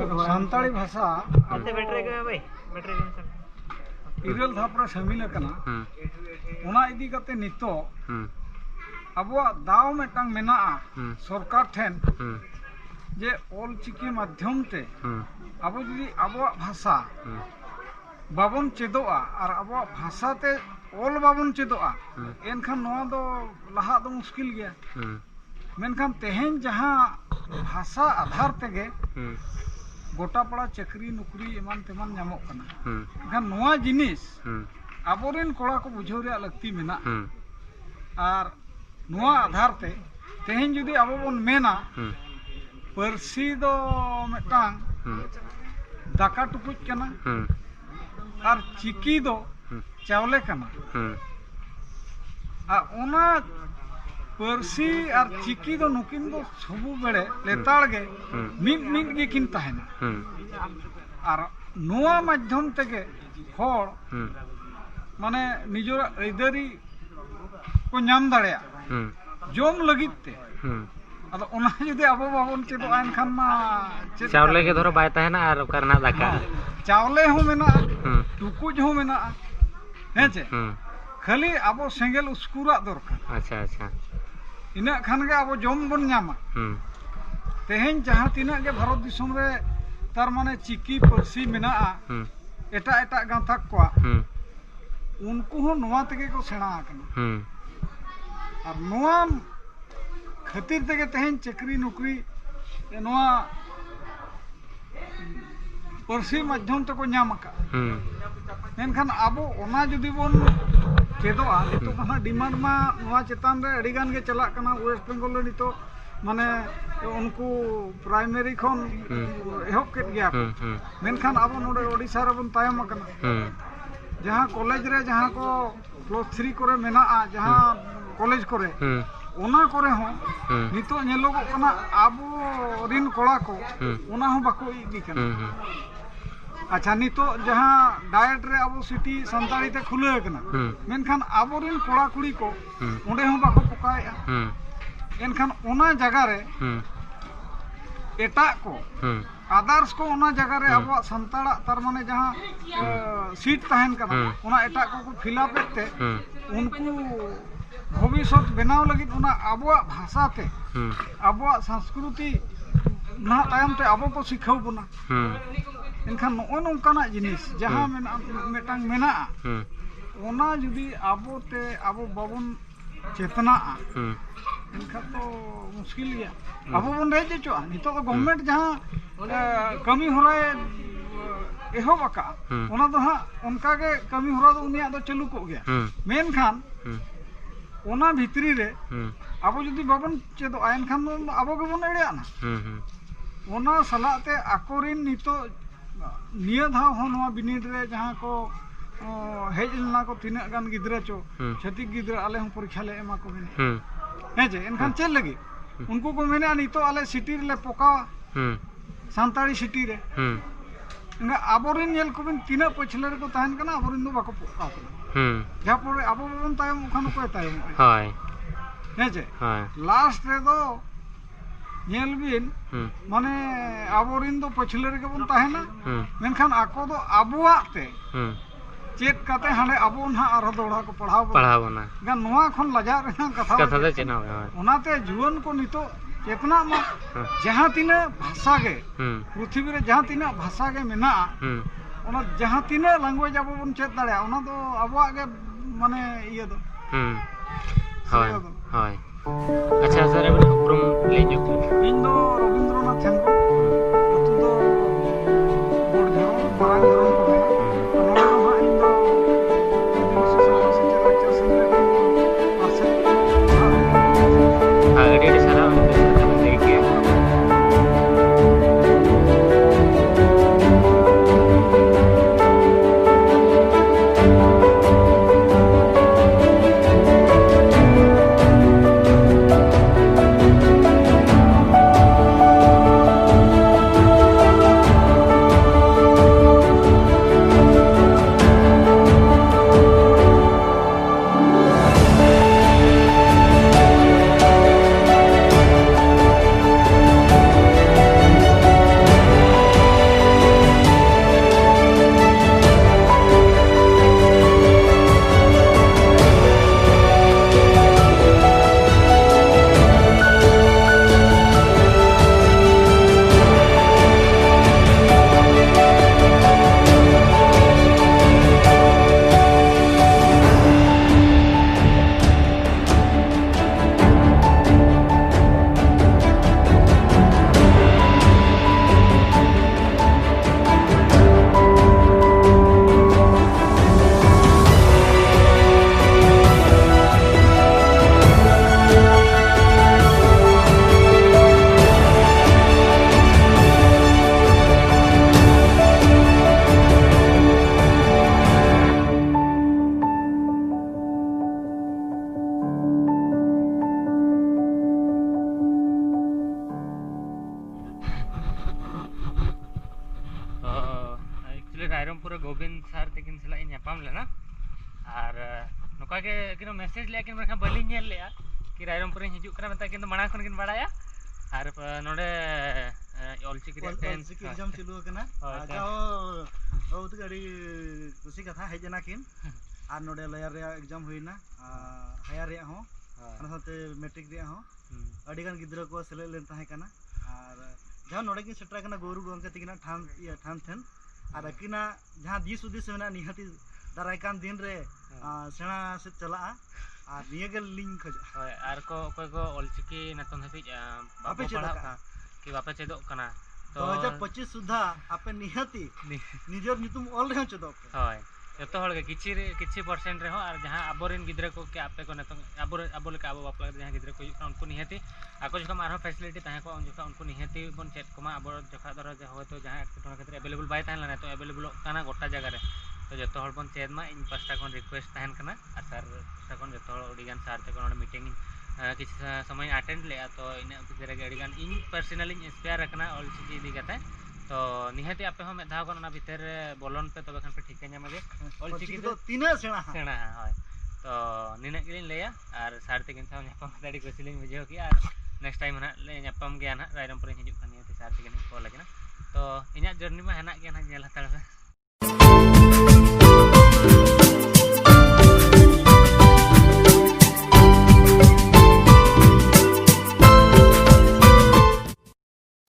सानताड़ी भाषा इरल धापरा शामिल करना ओना इदी करते नितो अबुआ दाव मेटांग मेना सरकार ठेन जे ऑल चिकी माध्यम ते अब जुदी अबुआ भाषा बाबन चेदोआ और अबुआ भाषा ते ऑल बाबन चेदोआ एनखान नोआ दो लहा दो मुश्किल गया मेनखान तेहेन जहां भाषा आधार तेगे गोटा पड़ा चक्री नौकरी एमान तेमान नामोग कना एनखान नोआ जिनिस आबोरेन कोड़ा को बुझाव रे लगती मेना और नोआ आधार ते तेहेन जुदी आबो बोन मेना परसी दो मेटांग दाका टुकुज कना और चिकी दो चावले कना आ ओना परसी और चिकी दो नुकिन दो सबु बेड़े लेताड़ गे मिट मिट गे किन ताहेना और नोआ माध्यम तेगे होड़ माने निजोर ऐदारी को नाम दाड़ेया जोम लगित ते अदो ओना जुदी आबो बाबन चेदो एनखान मा चावले के धरो बाय ताहेना और करना दाका चावले हो मेना टुकुज हो मेना हेचे खाली आबो सेंगेल उसकुरा दरकार अच्छा अच्छा इना खान के आबो जम बन नामा तेहेन जहां तिना के भारत दिसम रे तार माने चिकी परसी मेना एटा एटा गांथक को उनको हो नोआ तेगे को सेना आकना और नोआ खातिर तेगे तेहेन चक्री नौकरी नोआ परसी माध्यम तक नाम का मेनखान आबो ओना जुदी बोन चेदोआ नितो कना डिमांड मा नोआ चेतान रे अड़ी गान गे चला कना वेस्ट बेंगल रे नितो माने उनको प्राइमरी खन एहब केट गया मेनखान आबो नोडे ओडिसा रे बोन तायम कना जहां कॉलेज रे जहां को +3 करे मेना जहां कॉलेज करे ओना करे हो नितो नेलोग कना आबो रिन कोड़ा को ओना हो बाको इदी कना अच्छा नितो जहां डायट रे आबो सिटी संताड़ी ते खुले कना मेनखान आबो रिन कोड़ा कुड़ी को ओंडे हो बाको पकाया एनखान ओना जगह रे एटा को आदर्श को ओना जगह रे आबो संताड़ा तार माने जहां सीट ताहेन कना ओना एटा को फिलअप एते उनको भविष्य बनाव लगी ओना आबो भाषा ते आबो संस्कृति ना तायम ते आबो को सिखाव बना एनखान नो नोंकाना जिनिस जहां मेना मेटांग मेना ओना जुदी आबो ते आबो बाबन चेतना एनखान तो मुश्किल गया आबो बन रे जेचो नितो तो गवर्नमेंट जहां कमी होराय एहो बका ओना तो हां उनका के कमी होरा दो उनिया दो चालू को गया मेनखान ओना भितरी रे आबो जुदी बाबन चेदो एनखान आबो के बन एड़िया ना ओना सलाते आकोरिन नितो निया धाव हो नोआ बिनिड रे जहां को हेज लना को तिना गान गिदरा चो छतिक गिदरा आले हम परीक्षा ले एमा को मेने हेजे एनखान चल लगी उनको को मेने नितो आले सिटी रे पोका सांताड़ी सिटी रे इंगा आबोरिन नेल को बिन तिना पछले रे को ताहन कना आबोरिन दो बाको पोका को जहां पर आबो बन तायम खान को तायम हाय हेजे हाय लास्ट रे दो नेल बिन माने आबोरिन दो पछले रे बन ताहेना मेनखान आको दो आबुआ ते चेक काते हाने आबो ना आर दोड़ा को पढ़ावना गा नोआ खन लजा रे कथा दे चेना ओनाते जीवन को नितो चेतना मा जहां तिना भाषा गे पृथ्वी रे जहां तिना भाषा गे मेना ओना जहां तिना लैंग्वेज आबो बन चेत दाड़े ओना दो आबुआ गे माने इया दो हाय हाय अच्छा सर एबन उपरम ले जो इन दो रविंद्रनाथ हेम्ब्रम अतु दो बोर्डझाव मारांग धरम को मेना नोडे इन दो अडी सारा लेके रायरमपुर गोविंद सर तकिन सला नापाम लेना और नौका के किन मैसेज ले कि मैं बाली नेल ले कि रायरमपुर हिजू कना मता किन माना खन किन बाड़ाया और नोडे ऑलचिकी एग्जाम चलू कना जाओ ओ तो गाड़ी खुशी कथा हेजना किन और नोडे लयर रे एग्जाम हुईना हायर रे हो अना साथे मैट्रिक रे हो अडी गान गिद्रा को सेले लेन ताहे कना और जहां नोडे किन सेटरा कना गुरु गंके तिकिना ठान थेन और अकिना जहां दिस उदिस मेना निहति दाराय कान दिन रे सेना से चला और नियगल लिंक खज होय आर को कोई को ऑलचिकी नतन हबी बापे पढ़ा कि बापे चेदो कना तो 2025 सुधा आपे निहति निजर नितुम ऑल रे चेदो होय जतो हळ के किछि परसेंट रे हो और जहां आबोरिन गिद्रे को के आपे को नतन आबो लेका आबो बापला जहां गिद्रे को उनको निहति आको जका मारो फैसिलिटी ताहे को जका उनको निहति बन चेक कोमा आबो जका दर हो तो जहां एकटोना क्षेत्र अवेलेबल बाय ताहन लाना तो अवेलेबल काना गोटा जगह रे तो जतो हळ बन चेद मा इन पास्टा कोन रिक्वेस्ट ताहन कना आ सर पास्टा कोन जतो हळ ओडिगान सार ते कोन मीटिंग किछ समय अटेंड ले तो इन उतरे के ओडिगान इन पर्सनली इंस्पायर रखना ऑलचिकी दी गते तो निहति आपे हम धाव कोन ना भीतर बोलन पे तबे खान पे ठीक न्याम गे ऑलचिकी तो तीना सेना होय तो निने गिलिन लेया और सार ते किन साव न्यापम दाड़ी कोसिलिन बुझो कि और नेक्स्ट टाइम ना ले न्यापम गे ना रायरमपुर हिजु खान निहति सार ते किन कॉल लगे ना तो इना जर्नी मा हेना गे ना नेल हतार